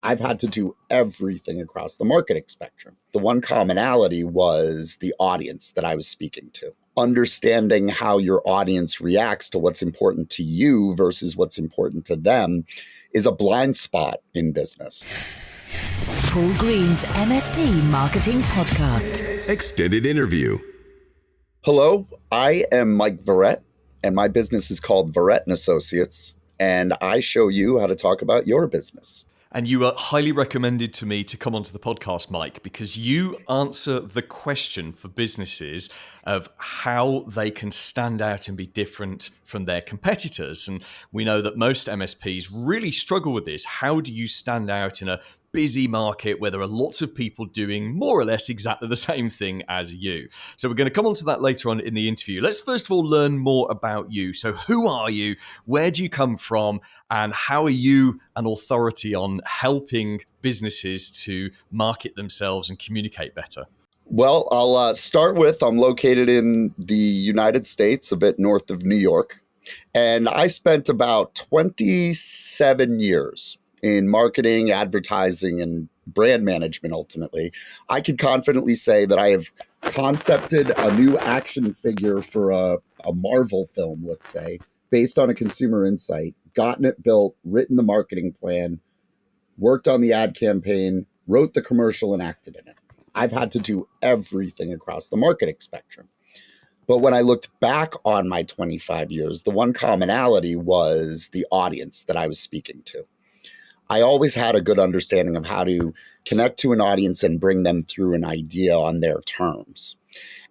I've had to do everything across the marketing spectrum. The one commonality was the audience that I was speaking to. Understanding how your audience reacts to what's important to you versus what's important to them is a blind spot in business. Paul Green's MSP Marketing Podcast. Extended interview. Hello, I am Mike Verret, and my business is called Verret Associates, and I show you how to talk about your business. And you are highly recommended to me to come onto the podcast, Mike, because you answer the question for businesses of how they can stand out and be different from their competitors. And we know that most MSPs really struggle with this. How do you stand out in a busy market where there are lots of people doing more or less exactly the same thing as you? So we're going to come on to that later on in the interview. Let's first of all learn more about you. So who are you? Where do you come from? And how are you an authority on helping businesses to market themselves and communicate better? Well, I'll start with I'm located in the United States, a bit north of New York. And I spent about 27 years in marketing, advertising, and brand management, ultimately. I can confidently say that I have concepted a new action figure for a Marvel film, let's say, based on a consumer insight, gotten it built, written the marketing plan, worked on the ad campaign, wrote the commercial, and acted in it. I've had to do everything across the marketing spectrum. But when I looked back on my 25 years, the one commonality was the audience that I was speaking to. I always had a good understanding of how to connect to an audience and bring them through an idea on their terms.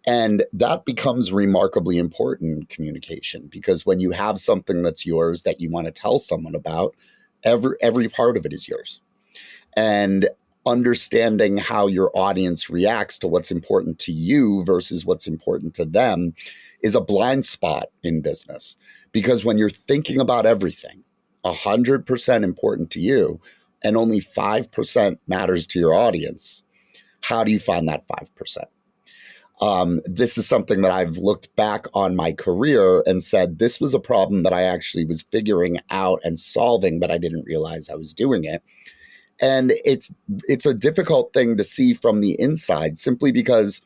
And that becomes remarkably important in communication, because when you have something that's yours that you want to tell someone about, every part of it is yours. And understanding how your audience reacts to what's important to you versus what's important to them is a blind spot in business. Because when you're thinking about everything, 100% important to you, and only 5% matters to your audience, how do you find that 5%? This is something that I've looked back on my career and said, this was a problem that I actually was figuring out and solving, but I didn't realize I was doing it. And it's a difficult thing to see from the inside, simply because,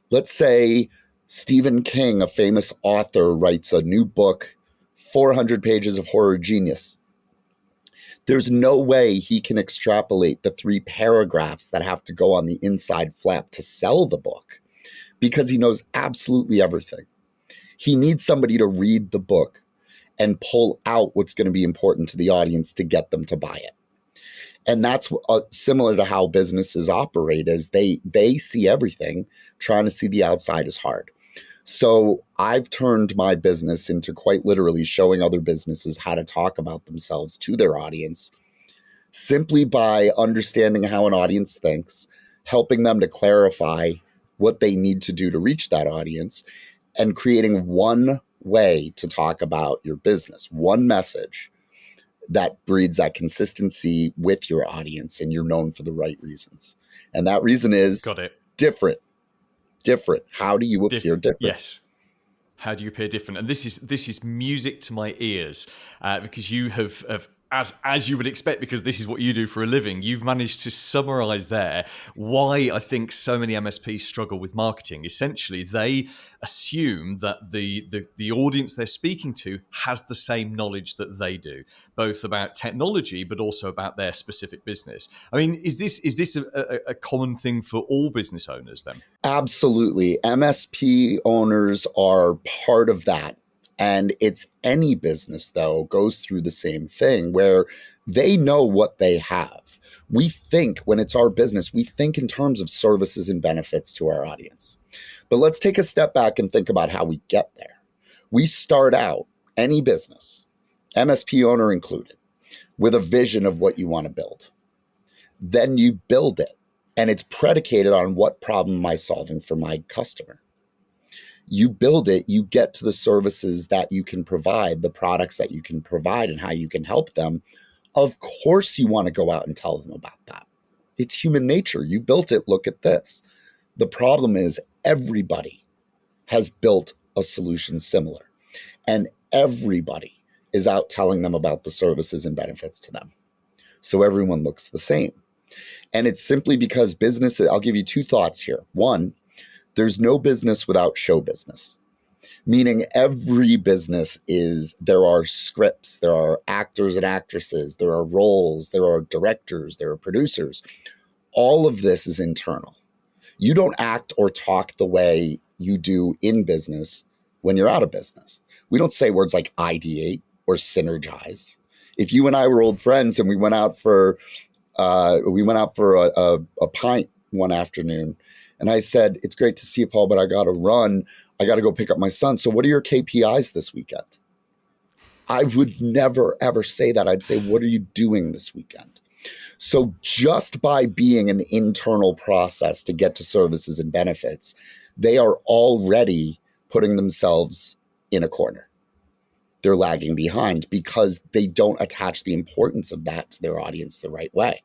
let's say Stephen King, a famous author, writes a new book, 400 pages of horror genius. There's no way he can extrapolate the 3 paragraphs that have to go on the inside flap to sell the book, because he knows absolutely everything. He needs somebody to read the book and pull out what's going to be important to the audience to get them to buy it. And that's similar to how businesses operate, as they see everything. Trying to see the outside is hard. So I've turned my business into quite literally showing other businesses how to talk about themselves to their audience, simply by understanding how an audience thinks, helping them to clarify what they need to do to reach that audience, and creating one way to talk about your business, one message that breeds that consistency with your audience, and you're known for the right reasons. And that reason is different. How do you appear different? Yes. How do you appear different? And this is music to my ears, because you have as you would expect, because this is what you do for a living, you've managed to summarize there why I think so many MSPs struggle with marketing. Essentially, they assume that the audience they're speaking to has the same knowledge that they do, both about technology, but also about their specific business. I mean, is this a common thing for all business owners then? Absolutely. MSP owners are part of that. And it's any business, though, goes through the same thing, where they know what they have. We think, when it's our business, we think in terms of services and benefits to our audience. But let's take a step back and think about how we get there. We start out, any business, MSP owner included, with a vision of what you want to build. Then you build it, and it's predicated on what problem am I solving for my customer. You build it, you get to the services that you can provide, the products that you can provide, and how you can help them. Of course, you want to go out and tell them about that. It's human nature. You built it. Look at this. The problem is everybody has built a solution similar, and everybody is out telling them about the services and benefits to them. so everyone looks the same. And it's simply because businesses, I'll give you two thoughts here. One, there's no business without show business, meaning every business there are scripts, there are actors and actresses, there are roles, there are directors, there are producers. All of this is internal. You don't act or talk the way you do in business when you're out of business. We don't say words like ideate or synergize. If you and I were old friends and we went out for a pint one afternoon, and I said, "It's great to see you, Paul, but I got to run. I got to go pick up my son. So what are your KPIs this weekend?" I would never, ever say that. I'd say, "What are you doing this weekend?" So just by being an internal process to get to services and benefits, they are already putting themselves in a corner. They're lagging behind because they don't attach the importance of that to their audience the right way.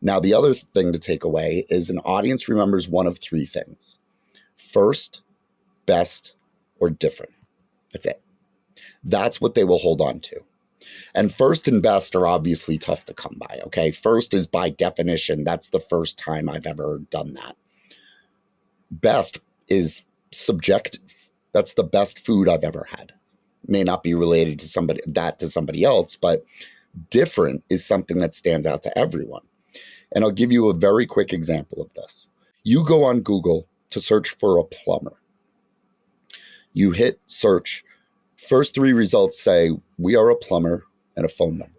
Now, the other thing to take away is an audience remembers one of three things: first, best, or different. That's it. That's what they will hold on to. And first and best are obviously tough to come by, okay? First is by definition, that's the first time I've ever done that. Best is subjective. That's the best food I've ever had. May not be related to somebody else, but different is something that stands out to everyone. And I'll give you a very quick example of this. You go on Google to search for a plumber. You hit search. First three results say, "We are a plumber," and a phone number.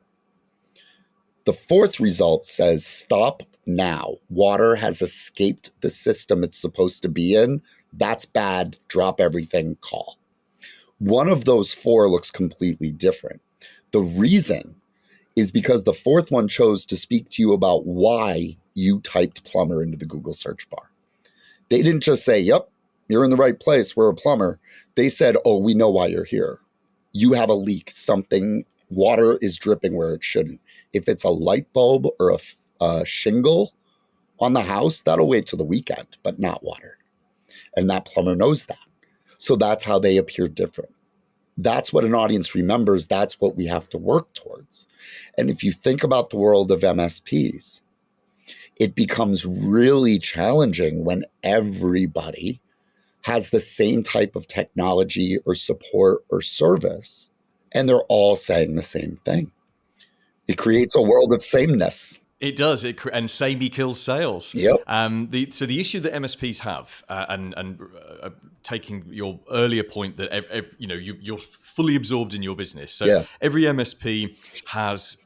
The fourth result says, "Stop now. Water has escaped the system it's supposed to be in. That's bad. Drop everything. Call." One of those four looks completely different. The reason is because the fourth one chose to speak to you about why you typed plumber into the Google search bar. They didn't just say, "Yep, you're in the right place. We're a plumber." They said, "Oh, we know why you're here. You have a leak. Water is dripping where it shouldn't. If it's a light bulb or a shingle on the house, that'll wait till the weekend, but not water." And that plumber knows that. So that's how they appear different. That's what an audience remembers. That's what we have to work towards. And if you think about the world of MSPs, it becomes really challenging when everybody has the same type of technology or support or service, and they're all saying the same thing. It creates a world of sameness. It does, and samey kills sales. Yep. So the issue that MSPs have, and taking your earlier point that you're fully absorbed in your business. So Yeah. every MSP has,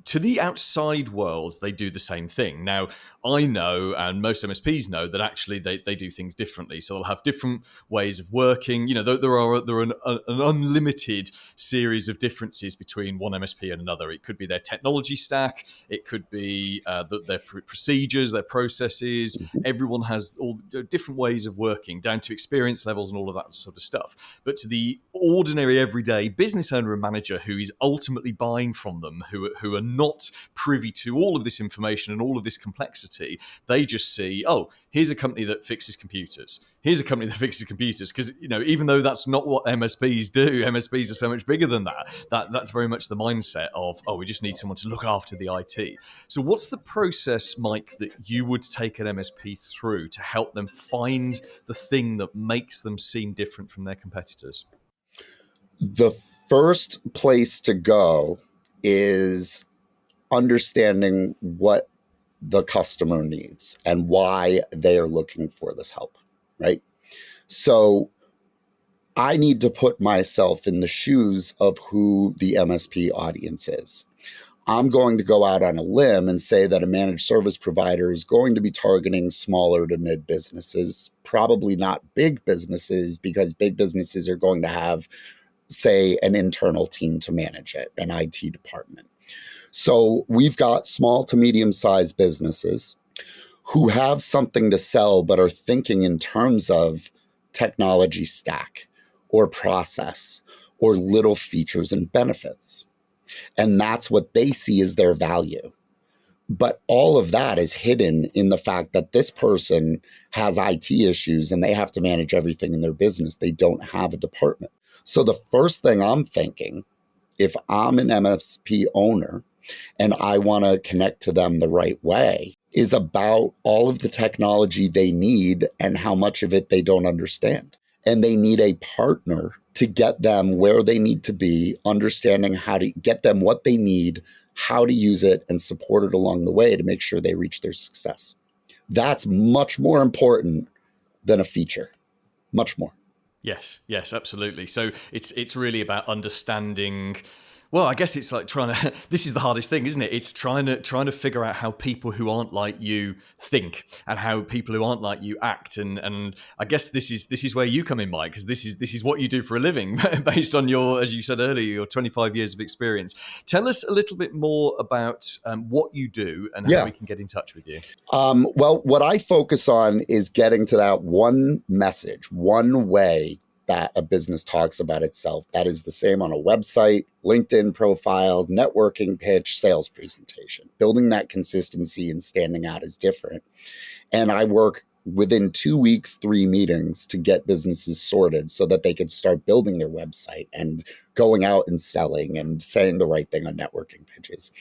to the outside world, they do the same thing. Now, I know, and most MSPs know, that actually they do things differently. So they'll have different ways of working. There are an unlimited series of differences between one MSP and another. It could be their technology stack. It could be their procedures, their processes. Everyone has all different ways of working, down to experience levels and all of that sort of stuff. But to the ordinary, everyday business owner and manager who is ultimately buying from them, who are not privy to all of this information and all of this complexity, they just see, "Oh, here's a company that fixes computers. Here's a company that fixes computers." Because even though that's not what MSPs do, MSPs are so much bigger than that. That's very much the mindset of, "Oh, we just need someone to look after the IT." So what's the process, Mike, that you would take an MSP through to help them find the thing that makes them seem different from their competitors? The first place to go is understanding what the customer needs and why they are looking for this help, right? So I need to put myself in the shoes of who the MSP audience is. I'm going to go out on a limb and say that a managed service provider is going to be targeting smaller to mid businesses, probably not big businesses, because big businesses are going to have, say, an internal team to manage it, an IT department. So we've got small to medium-sized businesses who have something to sell but are thinking in terms of technology stack or process or little features and benefits. And that's what they see as their value. But all of that is hidden in the fact that this person has IT issues and they have to manage everything in their business. They don't have a department. So the first thing I'm thinking, if I'm an MSP owner, and I want to connect to them the right way, is about all of the technology they need and how much of it they don't understand. And they need a partner to get them where they need to be, understanding how to get them what they need, how to use it, and support it along the way to make sure they reach their success. That's much more important than a feature, much more. Yes, absolutely. So it's really about understanding. Well, I guess it's like trying to. This is the hardest thing, isn't it? It's trying to figure out how people who aren't like you think and how people who aren't like you act. And I guess this is where you come in, Mike, because this is what you do for a living, based on your, as you said earlier, your 25 years of experience. Tell us a little bit more about what you do and how we can get in touch with you. Well, what I focus on is getting to that one message, one way that a business talks about itself that is the same on a website, LinkedIn profile, networking pitch, sales presentation. Building that consistency and standing out is different. And I work within 2 weeks, 3 meetings to get businesses sorted so that they could start building their website and going out and selling and saying the right thing on networking pitches.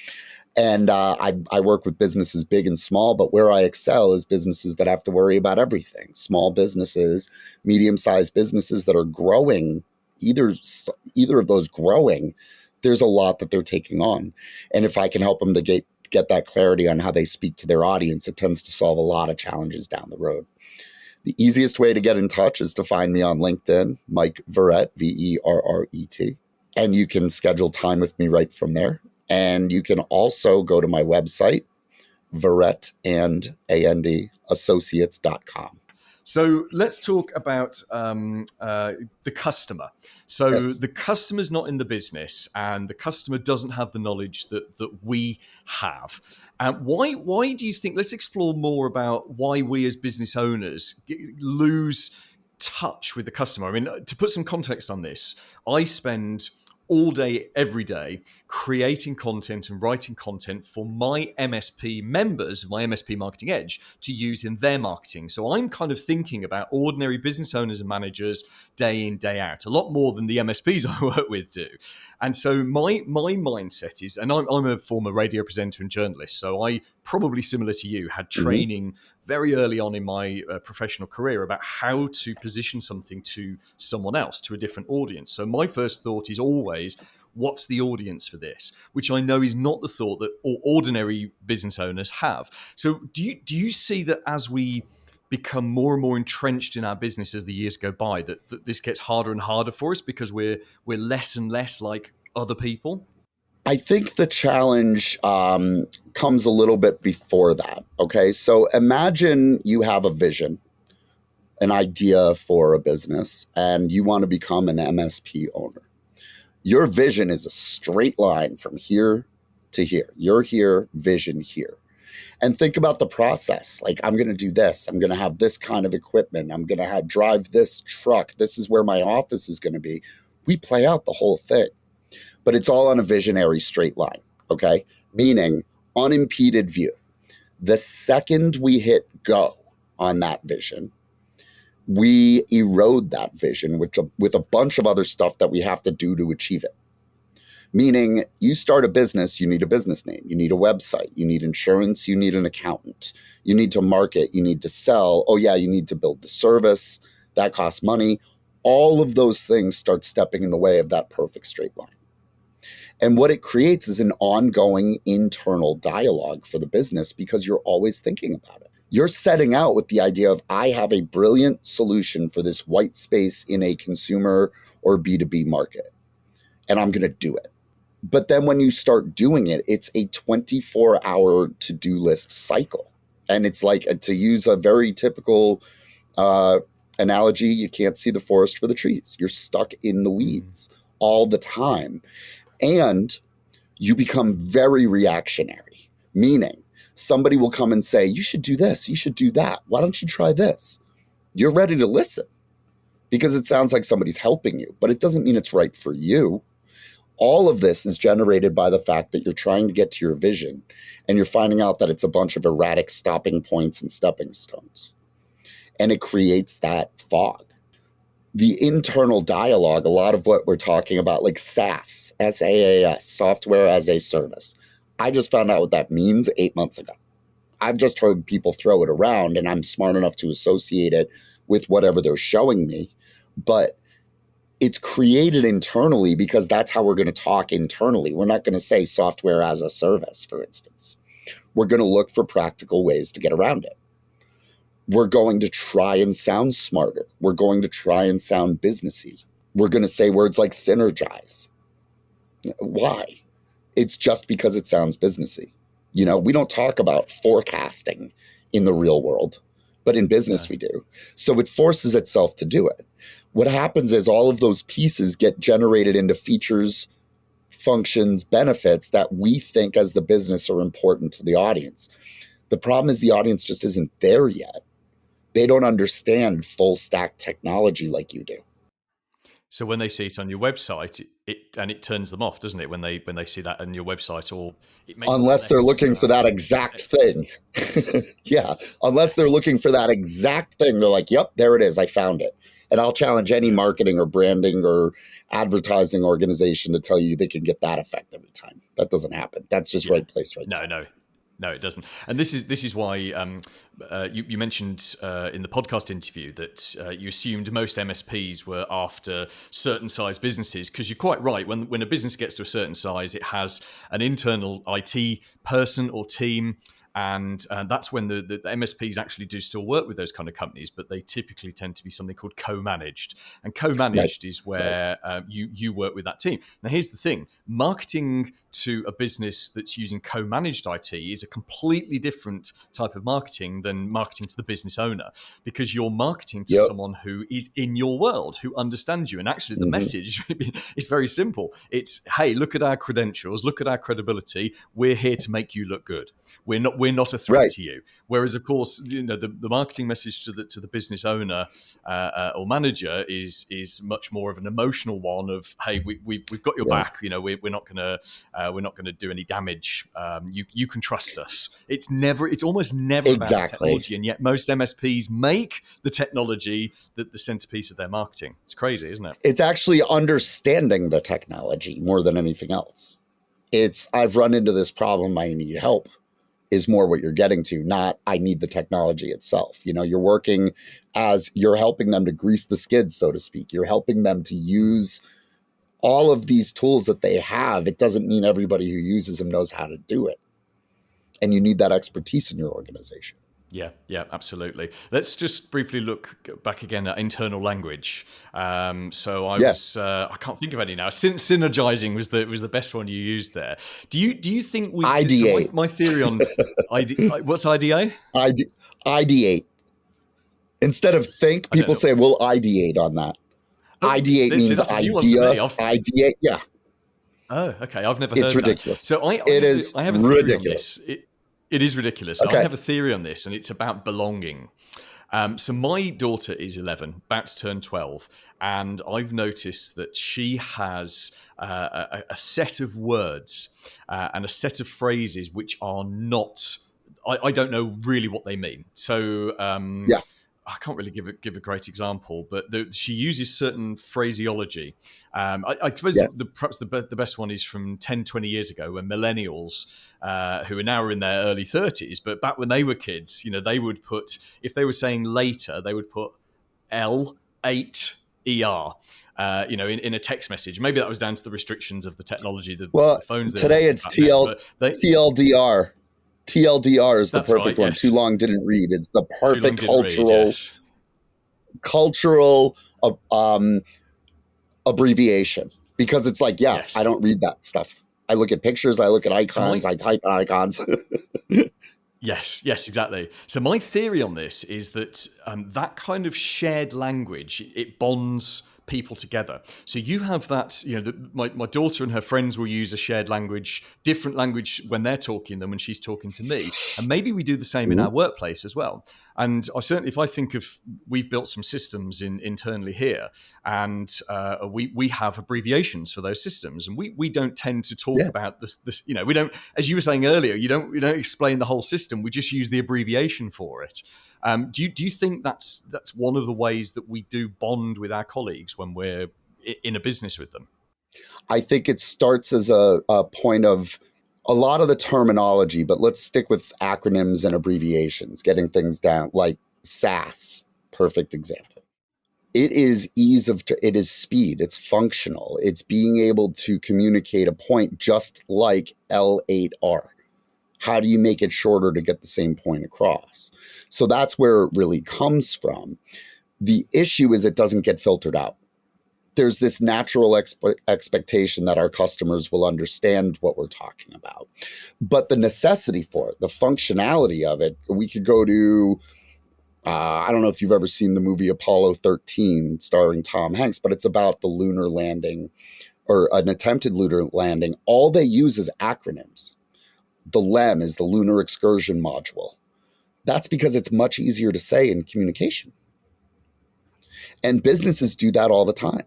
And I work with businesses big and small, but where I excel is businesses that have to worry about everything. Small businesses, medium-sized businesses that are growing, either of those growing, there's a lot that they're taking on. And if I can help them to get that clarity on how they speak to their audience, it tends to solve a lot of challenges down the road. The easiest way to get in touch is to find me on LinkedIn, Mike Verret, Verret. And you can schedule time with me right from there. And you can also go to my website, Verret Associates.com. So let's talk about the customer. So the customer's not in the business, and the customer doesn't have the knowledge that we have. Why do you think? Let's explore more about why we as business owners lose touch with the customer. I mean, to put some context on this, I spend all day, every day, creating content and writing content for my MSP members, my MSP Marketing Edge, to use in their marketing. So I'm kind of thinking about ordinary business owners and managers day in, day out, a lot more than the MSPs I work with do. And so my mindset is, and I'm a former radio presenter and journalist, so I, probably similar to you, had training very early on in my professional career about how to position something to someone else, to a different audience. So my first thought is always, what's the audience for this? Which I know is not the thought that ordinary business owners have. So do you see that as we become more and more entrenched in our business as the years go by, that this gets harder and harder for us because we're less and less like other people? I think the challenge comes a little bit before that. Okay, so imagine you have a vision, an idea for a business, and you want to become an MSP owner. Your vision is a straight line from here to here. You're here, vision here. And think about the process. Like, I'm going to do this. I'm going to have this kind of equipment. I'm going to drive this truck. This is where my office is going to be. We play out the whole thing. But it's all on a visionary straight line, okay? Meaning unimpeded view. The second we hit go on that vision, we erode that vision with a bunch of other stuff that we have to do to achieve it. Meaning, you start a business, you need a business name, you need a website, you need insurance, you need an accountant, you need to market, you need to sell. Oh yeah, you need to build the service. That costs money. All of those things start stepping in the way of that perfect straight line. And what it creates is an ongoing internal dialogue for the business because you're always thinking about it. You're setting out with the idea of, I have a brilliant solution for this white space in a consumer or B2B market, and I'm going to do it. But then when you start doing it, it's a 24-hour to-do list cycle. And it's like, to use a very typical analogy, you can't see the forest for the trees. You're stuck in the weeds all the time. And you become very reactionary, meaning somebody will come and say, you should do this, you should do that. Why don't you try this? You're ready to listen because it sounds like somebody's helping you, but it doesn't mean it's right for you. All of this is generated by the fact that you're trying to get to your vision and you're finding out that it's a bunch of erratic stopping points and stepping stones. And it creates that fog. The internal dialogue, a lot of what we're talking about, like SaaS, SaaS, software as a service. I just found out what that means 8 months ago. I've just heard people throw it around, and I'm smart enough to associate it with whatever they're showing me. But it's created internally because that's how we're going to talk internally. We're not going to say software as a service, for instance. We're going to look for practical ways to get around it. We're going to try and sound smarter. We're going to try and sound businessy. We're going to say words like synergize. Why? It's just because it sounds businessy. We don't talk about forecasting in the real world, but in business we do. So it forces itself to do it. What happens is all of those pieces get generated into features, functions, benefits that we think as the business are important to the audience. The problem is the audience just isn't there yet. They don't understand full stack technology like you do. So when they see it on your website, it turns them off, doesn't it? When they see that on your website, or it makes unless they're looking for that exact thing. Yeah, unless they're looking for that exact thing, they're like, "Yep, there it is. I found it." And I'll challenge any marketing or branding or advertising organization to tell you they can get that effect every time. That doesn't happen. That's just right place, right time. No, it doesn't. And this is why you mentioned in the podcast interview that you assumed most MSPs were after certain size businesses, because you're quite right. When a business gets to a certain size, it has an internal IT person or team. And that's when the MSPs actually do still work with those kind of companies, but they typically tend to be something called co-managed. And co-managed is where you work with that team. Now, here's the thing. Marketing to a business that's using co-managed IT is a completely different type of marketing than marketing to the business owner, because you're marketing to someone who is in your world, who understands you. And actually the message is very simple. It's, hey, look at our credentials, look at our credibility. We're here to make you look good. We're not a threat to you. Whereas, of course, the marketing message to the business owner or manager is much more of an emotional one of, hey, we've got your back. We're not gonna do any damage. You can trust us. It's almost never about technology, and yet most MSPs make the technology the centerpiece of their marketing. It's crazy, isn't it? It's actually understanding the technology more than anything else. I've run into this problem. I need help. Is more what you're getting to, not I need the technology itself. You're working as you're helping them to grease the skids, so to speak. You're helping them to use all of these tools that they have. It doesn't mean everybody who uses them knows how to do it. And you need that expertise in your organization. Yeah, absolutely. Let's just briefly look back again at internal language. So I can't think of any now. Synergizing was the best one you used there. Do you think we ideate? So my theory on what's IDA? Ideate. Instead of think, people say we'll ideate on that. Ideate means idea. Ideate, yeah. Oh, okay. I've never heard it's ridiculous. That. So I have a theory on this. It is ridiculous. Okay. I have a theory on this, and it's about belonging. So my daughter is 11, about to turn 12, and I've noticed that she has a set of words and a set of phrases which are not. I don't know really what they mean. So I can't really give a great example, but she uses certain phraseology. I suppose perhaps the best one is from 10, 20 years ago, when millennials, who are now in their early 30s, but back when they were kids, they would put, if they were saying later, they would put L8ER. In a text message. Maybe that was down to the restrictions of the technology, the phones. Today it's TLDR. TLDR is the perfect one. Yes. Too long didn't read. It's the perfect cultural abbreviation, because it's like, I don't read that stuff. I look at pictures. I look at icons. I type icons. Yes, exactly. So my theory on this is that that kind of shared language, it bonds people together. So you have that, my daughter and her friends will use a shared language, different language when they're talking than when she's talking to me. And maybe we do the same in our workplace as well. And I certainly, if I think of, we've built some systems internally here, and we have abbreviations for those systems, and we don't tend to talk about this. We don't, as you were saying earlier, we don't explain the whole system. We just use the abbreviation for it. Do you think that's one of the ways that we do bond with our colleagues when we're in a business with them? I think it starts as a point of a lot of the terminology, but let's stick with acronyms and abbreviations, getting things down, like SAS, perfect example. It is it is speed, it's functional, it's being able to communicate a point just like L8R. How do you make it shorter to get the same point across? So that's where it really comes from. The issue is it doesn't get filtered out. There's this natural expectation that our customers will understand what we're talking about. But the necessity for it, the functionality of it, we could go to, I don't know if you've ever seen the movie Apollo 13 starring Tom Hanks, but it's about the lunar landing or an attempted lunar landing. All they use is acronyms. The LEM is the Lunar Excursion Module. That's because it's much easier to say in communication. And businesses do that all the time.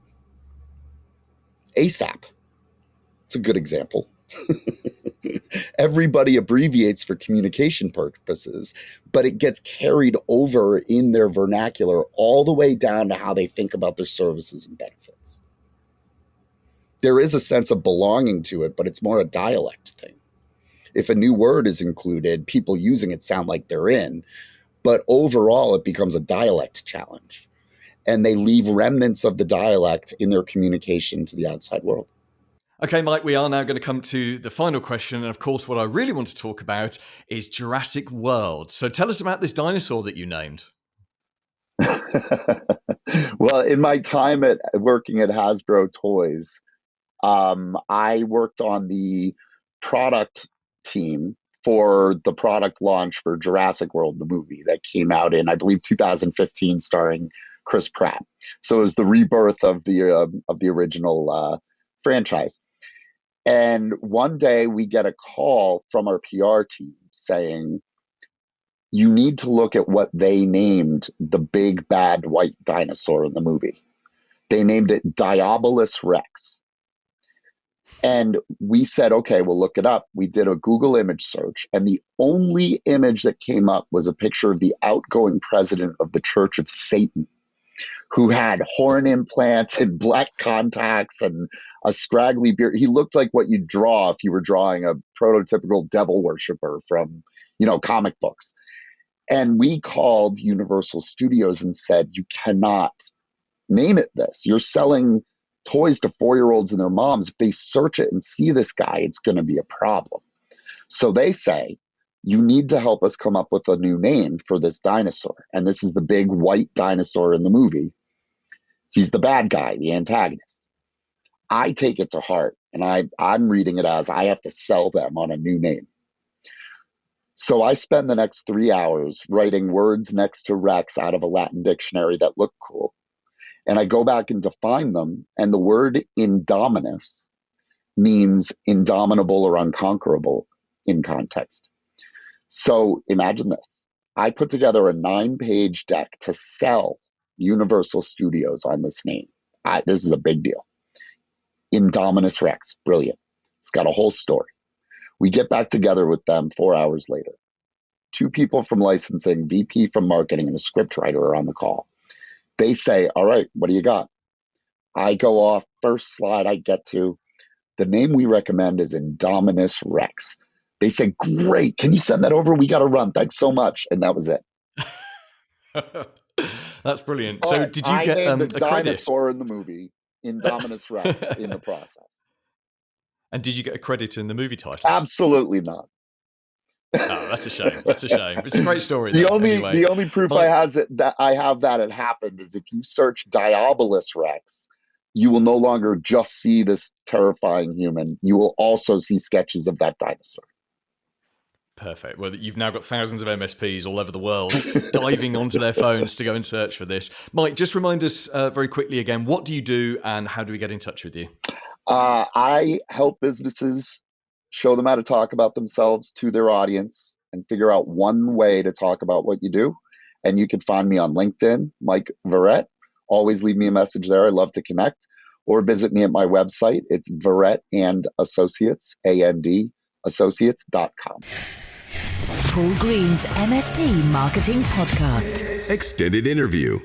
ASAP. It's a good example. Everybody abbreviates for communication purposes, but it gets carried over in their vernacular all the way down to how they think about their services and benefits. There is a sense of belonging to it, but it's more a dialect thing. If a new word is included, people using it sound like they're in, but overall it becomes a dialect challenge. And they leave remnants of the dialect in their communication to the outside world. Okay, Mike, we are now going to come to the final question. And of course, what I really want to talk about is Jurassic World. So tell us about this dinosaur that you named. Well, in my time working at Hasbro Toys, I worked on the product team for the product launch for Jurassic World, the movie that came out in, I believe, 2015, starring Chris Pratt. So it was the rebirth of the original franchise. And one day we get a call from our PR team saying, you need to look at what they named the big bad white dinosaur in the movie. They named it Diabolus Rex. And we said, okay, we'll look it up. We did a Google image search, and the only image that came up was a picture of the outgoing president of the Church of Satan, who had horn implants and black contacts and a scraggly beard. He looked like what you'd draw if you were drawing a prototypical devil worshiper from, comic books. And we called Universal Studios and said, you cannot name it this. You're selling toys to 4-year-olds and their moms. If they search it and see this guy, it's going to be a problem. So they say, you need to help us come up with a new name for this dinosaur. And this is the big white dinosaur in the movie. He's the bad guy, the antagonist. I take it to heart, and I'm reading it as I have to sell them on a new name. So I spend the next 3 hours writing words next to Rex out of a Latin dictionary that look cool. And I go back and define them, and the word Indominus means indomitable or unconquerable in context. So imagine this. I put together a 9-page deck to sell Universal Studios on this name. This is a big deal. Indominus Rex, brilliant. It's got a whole story. We get back together with them 4 hours later. 2 people from licensing, VP from marketing, and a scriptwriter are on the call. They say, all right, what do you got? I go off, first slide I get to, the name we recommend is Indominus Rex. They say, great, can you send that over? We got to run, thanks so much. And that was it. That's brilliant. But so did you get a credit? dinosaur in the movie, Indominus Rex, in the process. And did you get a credit in the movie title? Absolutely not. Oh, that's a shame. That's a shame. It's a great story. The only proof I have that it happened is if you search Diabolus Rex, you will no longer just see this terrifying human. You will also see sketches of that dinosaur. Perfect. Well, you've now got thousands of MSPs all over the world diving onto their phones to go and search for this. Mike, just remind us very quickly again, what do you do and how do we get in touch with you? I help businesses show them how to talk about themselves to their audience and figure out one way to talk about what you do. And you can find me on LinkedIn, Mike Verret. Always leave me a message there. I love to connect. Or visit me at my website. It's Verret and Associates, AND, associates.com. Paul Green's MSP Marketing Podcast. Extended interview.